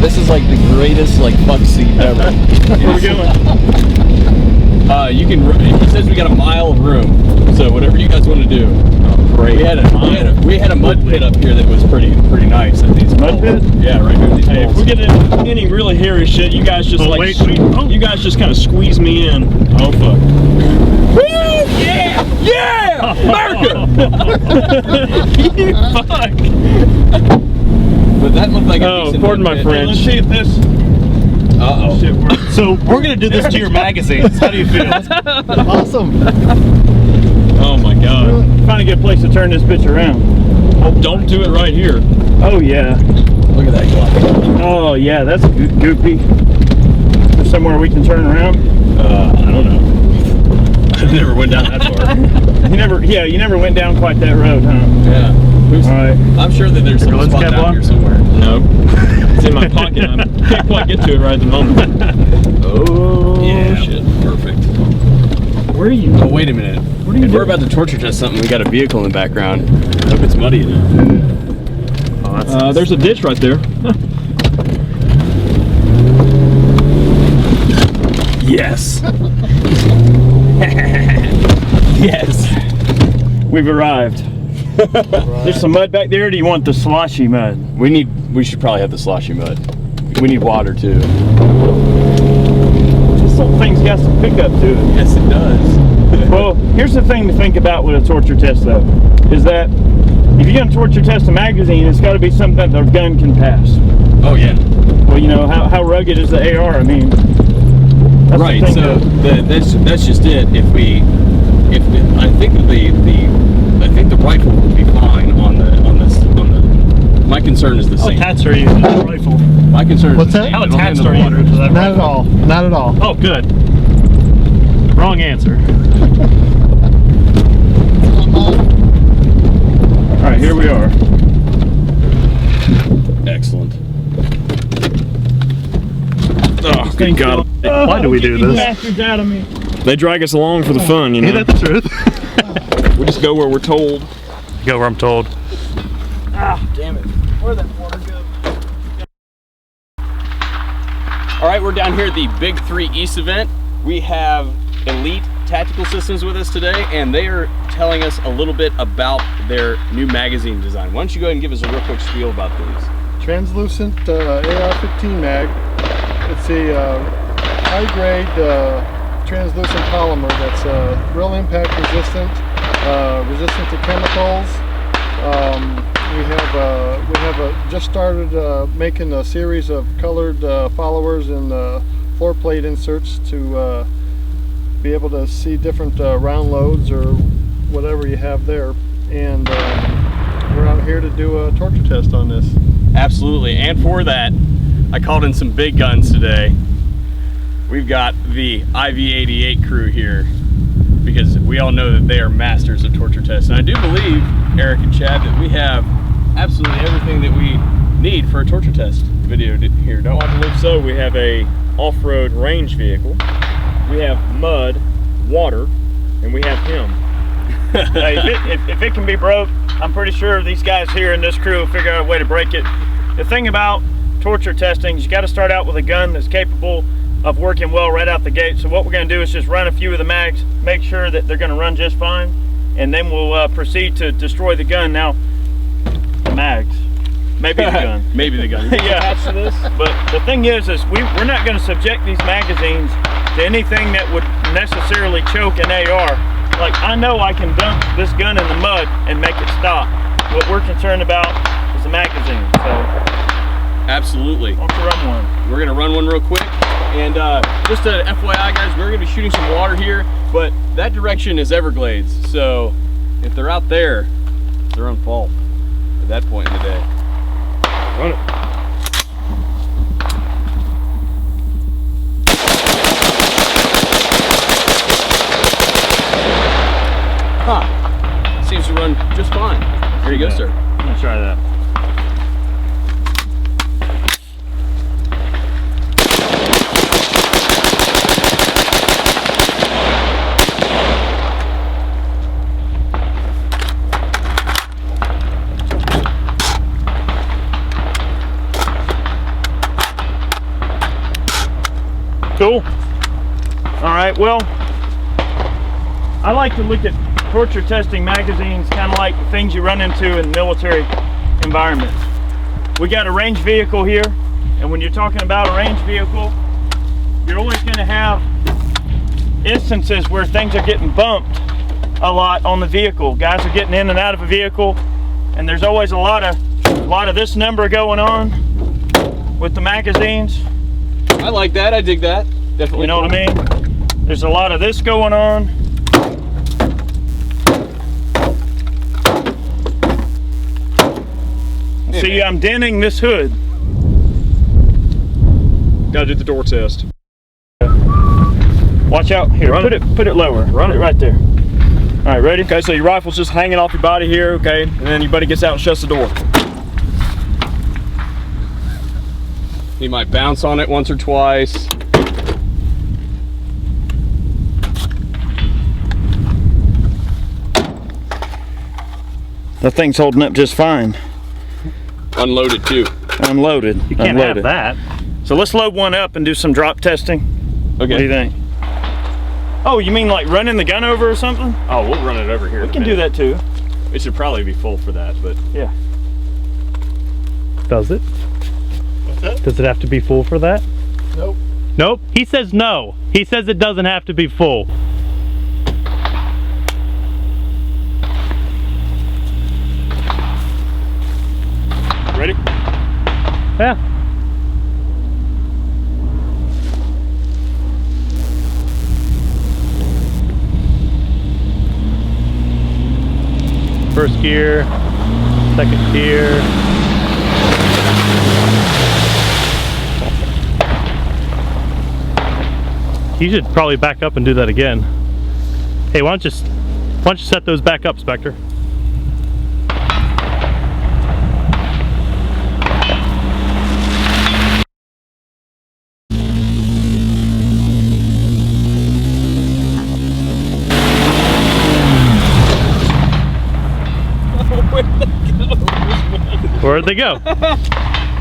This is like the greatest like fuck seat ever. Where we going? You can. He says we got a mile of room, so whatever you guys want to do. Oh, great. We had a mud pit up here that was pretty nice at these mud pit. Yeah, right here. These hey, if we're getting any really hairy shit, you guys just you guys just kind of squeeze me in. Oh fuck. Woo! Yeah! Yeah! America! You fuck. But that looked like a decent pardon my French. Let's see if this. Uh-oh. Shit works. So we're gonna do this to your magazines. How do you feel? Awesome. Oh my god. Trying to get a place to turn this bitch around. Oh, don't do it right here. Oh yeah. Look at that glove. Oh yeah, that's goopy. There's somewhere we can turn around? I don't know. I never went down that far. You never went down quite that road, huh? Yeah. Alright. I'm sure that there's some spot down here somewhere. No. It's in my pocket. I can't quite get to it right at the moment. Oh, yeah. Shit. Perfect. Where are you? Oh, wait a minute. What are you If we're doing? about to torture test something, we got a vehicle in the background. I hope it's muddy enough. Oh, that's there's a ditch right there. Yes. Yes. We've arrived. There's some mud back there. Or do you want the sloshy mud? We should probably have the sloshy mud. We need water too. This little thing's got some pickup to it. Yes, it does. Well, here's the thing to think about with a torture test though, is that if you're going to torture test a magazine, it's got to be something that the gun can pass. Oh yeah. Well, you know, how rugged is the AR? I mean, that's Right. the thing So that's just it. I think the rifle will be fine on the. My concern is the same. How attached are you to the rifle? My concern is What's the that? same. How It'll attached handle are the you water. to that Not rifle? at all. Not at all. Oh, good. Wrong answer. All right, here we are. Excellent. Oh, good God. Why do we do this? Bastards out of me. They drag us along for the fun, you know. Ain't that the truth? We just go where we're told. Go where I'm told. Ah, damn it. Where'd that water go? All right, we're down here at the Big 3 East event. We have Elite Tactical Systems with us today, and they are telling us a little bit about their new magazine design. Why don't you go ahead and give us a real quick spiel about these? Translucent AR-15 mag. It's a high-grade translucent polymer that's real impact resistant, resistant to chemicals. We have just started making a series of colored followers and floor plate inserts to be able to see different round loads or whatever you have there. And we're out here to do a torture test on this. Absolutely, and for that, I called in some big guns today. We've got the IV88 crew here because we all know that they are masters of torture tests. And I do believe, Eric and Chad, that we have absolutely everything that we need for a torture test video here, don't we? I believe so. We have a off-road range vehicle. We have mud, water, and we have him. Hey, if it can be broke, I'm pretty sure these guys here in this crew will figure out a way to break it. The thing about torture testing is you got to start out with a gun that's capable of working well right out the gate. So what we're going to do is just run a few of the mags, make sure that they're going to run just fine, and then we'll proceed to destroy the gun. Now, the mags, maybe the gun. Maybe the gun. Yeah. Attached to this. But the thing is we're not going to subject these magazines to anything that would necessarily choke an AR. Like, I know I can dunk this gun in the mud and make it stop. What we're concerned about is the magazine. So, absolutely. Why don't you run one? We're gonna run one real quick. And just a FYI, guys, we're gonna be shooting some water here, but that direction is Everglades. So if they're out there, it's their own fault at that point in the day. Run it. Huh. Seems to run just fine. Here you go, sir. I'm gonna try that. Cool. All right, well, I like to look at torture testing magazines kind of like the things you run into in military environments. We got a range vehicle here, and when you're talking about a range vehicle, you're always going to have instances where things are getting bumped a lot on the vehicle. Guys are getting in and out of a vehicle, and there's always a lot of this number going on with the magazines. I like that. I dig that. Definitely. You know what I mean? There's a lot of this going on. Hey, see, man. I'm denting this hood. Gotta do the door test. Watch out. Here, put it lower. Run it right there. All right, ready? Okay, so your rifle's just hanging off your body here, okay? And then your buddy gets out and shuts the door. He might bounce on it once or twice. The thing's holding up just fine. Unloaded too. Unloaded. You can't have that. So let's load one up and do some drop testing. Okay. What do you think? Oh, you mean like running the gun over or something? Oh, we'll run it over here. We can do that too. It should probably be full for that, but Yeah. Does it? What's that? Does it have to be full for that? Nope. Nope. He says no. He says it doesn't have to be full. Ready? Yeah. First gear, second gear. You should probably back up and do that again. Hey, why don't you set those back up, Spectre? Where'd they go?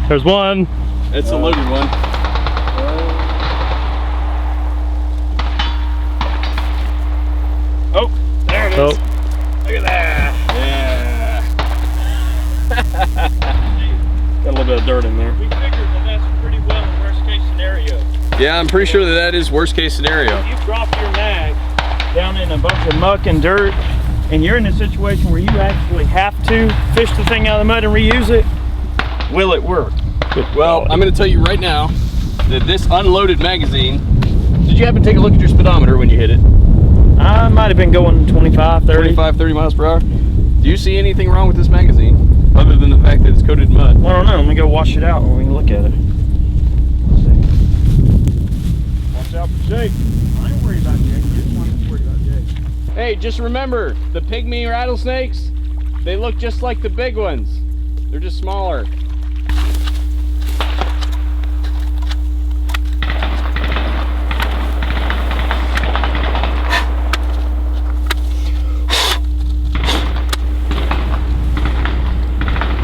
There's one. it's a loaded one. Oh, there it is. Oh, Look at that. Yeah. Got a little bit of dirt in there. We figured that that's pretty well in worst case scenario. Yeah, I'm pretty sure that is worst case scenario. If you drop your mag down in a bunch of muck and dirt, and you're in a situation where you actually have to fish the thing out of the mud and reuse it, will it work? Well, I'm going to tell you right now that this unloaded magazine, did you happen to take a look at your speedometer when you hit it? I might have been going 25, 30. 25, 30 miles per hour. Do you see anything wrong with this magazine other than the fact that it's coated in mud? Well, I don't know. Let me go wash it out and we can look at it. Watch out for Jake. I ain't worried about Jake. You're the one that's worried about Jake. Hey, just remember, the pygmy rattlesnakes, they look just like the big ones. They're just smaller.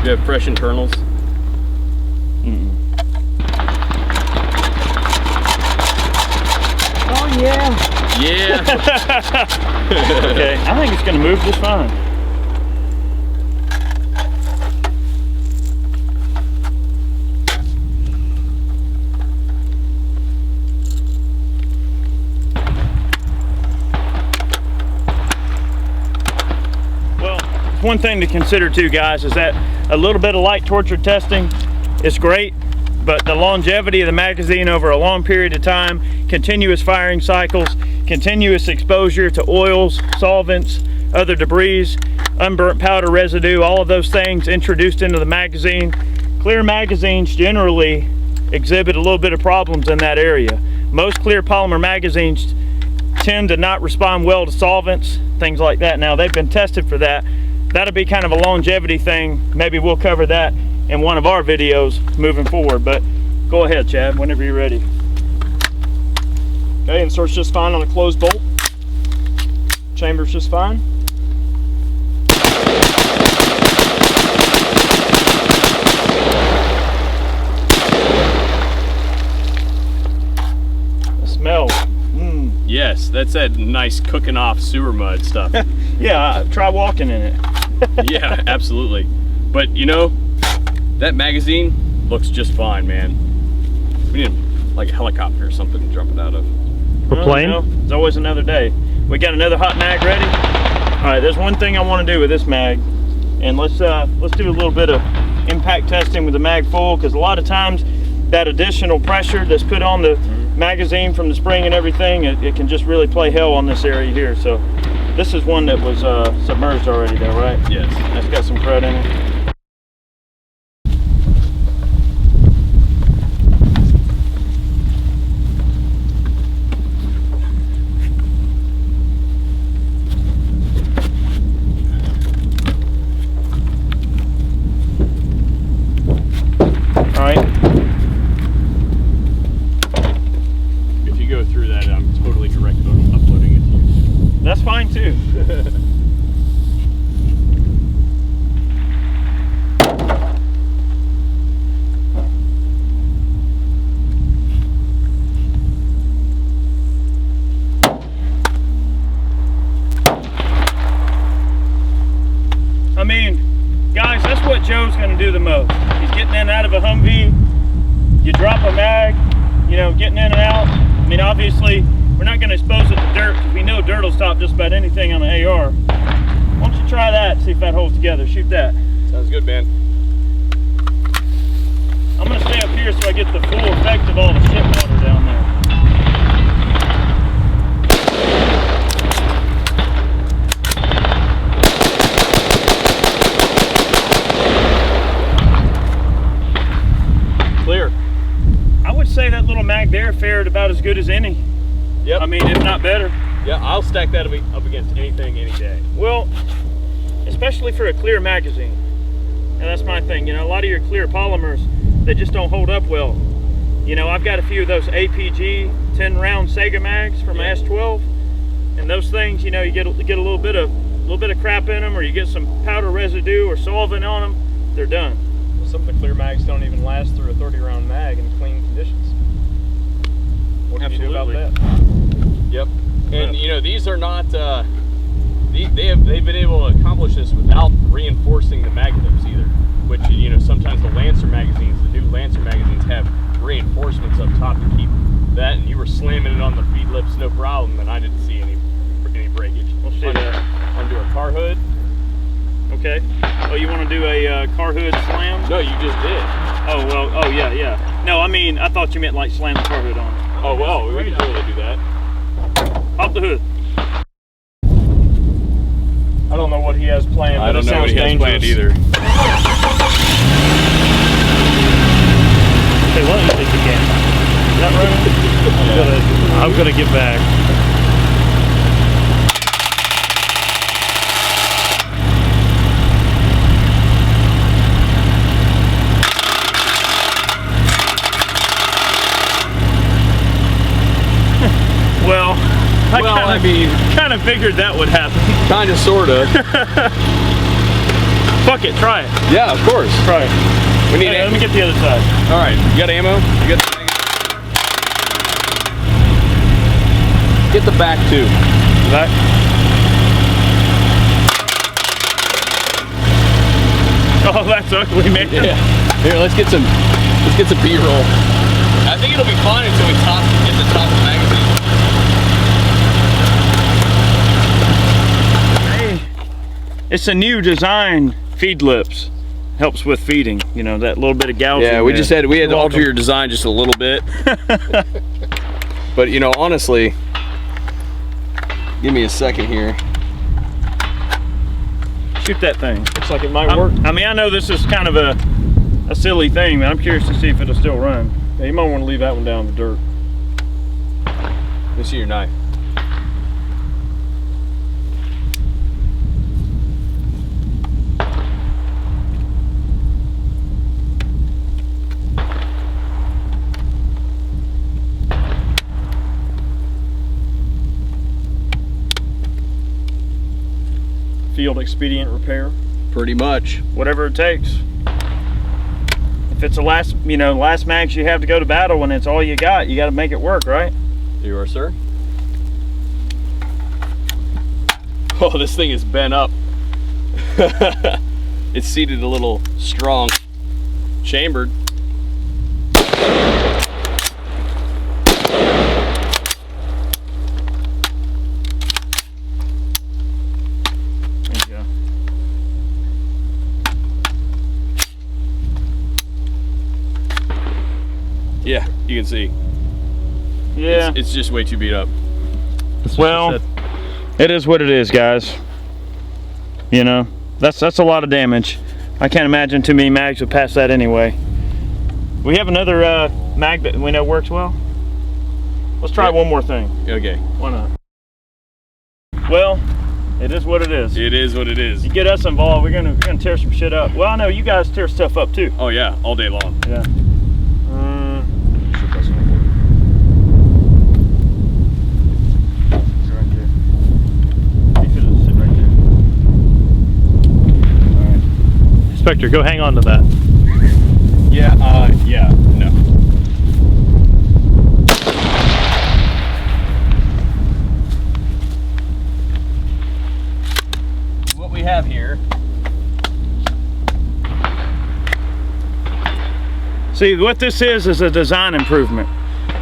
Do you have fresh internals? Oh, yeah. Yeah. Okay, I think it's going to move just fine. Well, one thing to consider too, guys, is that a little bit of light torture testing is great, but the longevity of the magazine over a long period of time, continuous firing cycles, continuous exposure to oils, solvents, other debris, unburnt powder residue, all of those things introduced into the magazine. Clear magazines generally exhibit a little bit of problems in that area. Most clear polymer magazines tend to not respond well to solvents, things like that. Now, they've been tested for that. That'll be kind of a longevity thing. Maybe we'll cover that in one of our videos moving forward, but go ahead, Chad, whenever you're ready. Okay, inserts just fine on a closed bolt. Chamber's just fine. That's that nice cooking off sewer mud stuff. Yeah, try walking in it. Yeah, absolutely. But you know, that magazine looks just fine, man. We need like a helicopter or something to jump it out of. A plane? You know, it's always another day. We got another hot mag ready. All right, there's one thing I want to do with this mag, and let's do a little bit of impact testing with the mag full, because a lot of times that additional pressure that's put on the magazine from the spring and everything, it can just really play hell on this area here. So this is one that was submerged already though, right? Yes. That's got some crud in it. That's fine too. I mean, guys, that's what Joe's gonna do the most. He's getting in and out of a Humvee. You drop a mag, you know, getting in and out. I mean, obviously, we're not going to expose it to dirt, because we know dirt will stop just about anything on the AR. Why don't you try that, see if that holds together. Shoot that. Sounds good, man. I'm going to stay up here so I get the full effect of all the shit water down there. Clear. I would say that little mag there fared about as good as any. Yep. I mean, if not better. Yeah, I'll stack that up against anything, any day. Well, especially for a clear magazine. And that's my thing. You know, a lot of your clear polymers, they just don't hold up well. You know, I've got a few of those APG 10-round Sega mags from my S12, and those things, you know, you get a little bit of crap in them, or you get some powder residue or solvent on them, they're done. Well, some of the clear mags don't even last through a 30-round mag in clean conditions. What can you do about that? Yep. And you know, these are not. They've been able to accomplish this without reinforcing the mag lips either. Which, you know, sometimes the Lancer magazines, the new Lancer magazines, have reinforcements up top to keep that. And you were slamming it on the feed lips, no problem. And I didn't see any breakage. We'll see that. Undo a car hood. Okay. Oh, you want to do a car hood slam? No, you just did. Oh well. Oh yeah. No, I mean, I thought you meant like slam the car hood on. Oh well, we can totally do that. Pop the hood. I don't know what he has planned, but I don't it know what sounds he has dangerous. planned either. Hey, why don't you take the camera? Is that right? I'm gonna get back. Well, I mean, kind of figured that would happen. kind of, sort of. Fuck it, try it. Yeah, of course. Try it. We need. Hey, let me get the other side. All right, you got ammo? You got. Get the back too. Back. Oh, that's ugly, man. Yeah. Here, let's get some B-roll. I think it'll be fine until we get the top of the magazine. It's a new design, feed lips. Helps with feeding, you know, that little bit of gouging. Yeah, we had to alter your design just a little bit. But you know, honestly, give me a second here. Shoot that thing. Looks like it might work. I mean, I know this is kind of a silly thing, but I'm curious to see if it'll still run. Yeah, you might want to leave that one down in the dirt. Let me see your knife. Field expedient repair. Pretty much. Whatever it takes. If it's the last mags you have to go to battle and it's all you got to make it work, right? You are, sir. Oh, this thing is bent up. It's seated a little strong. Chambered. There you go. Yeah, you can see. Yeah. It's just way too beat up. That's what she Well, said. it is what it is, guys. You know, that's a lot of damage. I can't imagine too many mags would pass that anyway. We have another mag that we know works well. Let's try one more thing. Okay. Why not? Well, it is what it is. It is what it is. You get us involved, we're gonna tear some shit up. Well, I know you guys tear stuff up too. Oh yeah, all day long. Yeah. Inspector, go hang on to that. Yeah, yeah, no. What we have here. See, what this is a design improvement.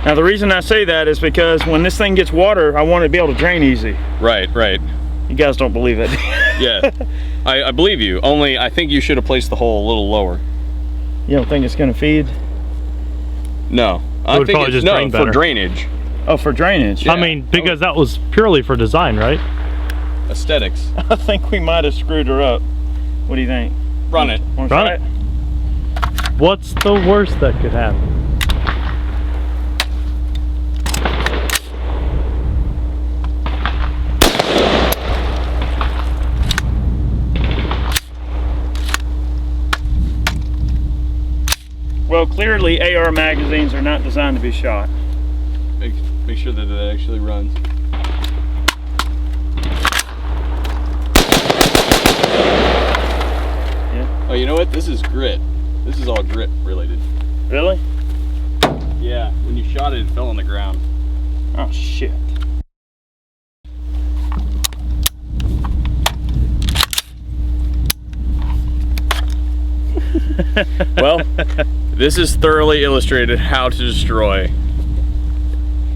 Now, the reason I say that is because when this thing gets water, I want it to be able to drain easy. Right, right. You guys don't believe it. Yeah, I believe you. Only I think you should have placed the hole a little lower. You don't think it's going to feed? No, I would think probably it's just no drain for better. drainage, Oh, for drainage. Yeah. I mean, because that was purely for design, right? aesthetics. I think we might have screwed her up. What do you think? Run it. Want to Run try it. it? What's the worst that could happen? Well, clearly AR magazines are not designed to be shot. Make sure that it actually runs. Yeah. Oh, you know what? This is grit. This is all grit related. Really? Yeah, when you shot it, it fell on the ground. Oh, shit. Well, this is thoroughly illustrated how to destroy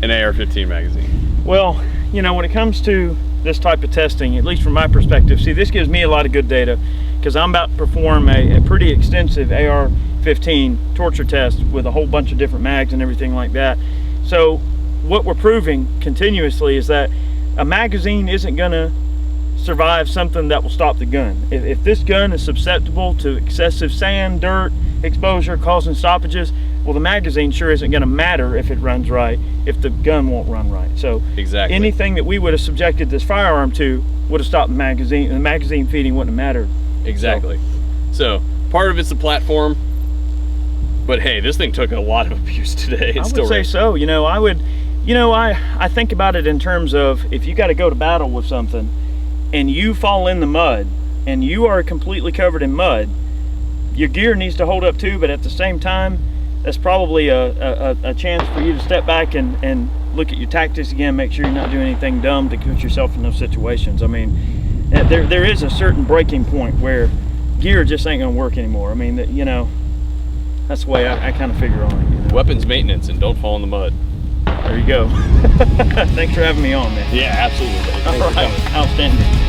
an AR-15 magazine. Well, you know, when it comes to this type of testing, at least from my perspective, see, this gives me a lot of good data because I'm about to perform a pretty extensive AR-15 torture test with a whole bunch of different mags and everything like that. So what we're proving continuously is that a magazine isn't gonna survive something that will stop the gun. If this gun is susceptible to excessive sand, dirt, exposure, causing stoppages, well, the magazine sure isn't going to matter if it runs right, if the gun won't run right. So Exactly. anything that we would have subjected this firearm to would have stopped the magazine, and the magazine feeding wouldn't have mattered. Exactly. So part of it's the platform, but hey, this thing took a lot of abuse today. It's I would say so. You know, I think about it in terms of if you got to go to battle with something and you fall in the mud and you are completely covered in mud, your gear needs to hold up too, but at the same time, that's probably a chance for you to step back and look at your tactics again, make sure you're not doing anything dumb to put yourself in those situations. I mean, there is a certain breaking point where gear just ain't gonna work anymore. I mean, you know, that's the way I kind of figure on it. You know? Weapons maintenance and don't fall in the mud. There you go. Thanks for having me on, man. Yeah, absolutely. All right, outstanding.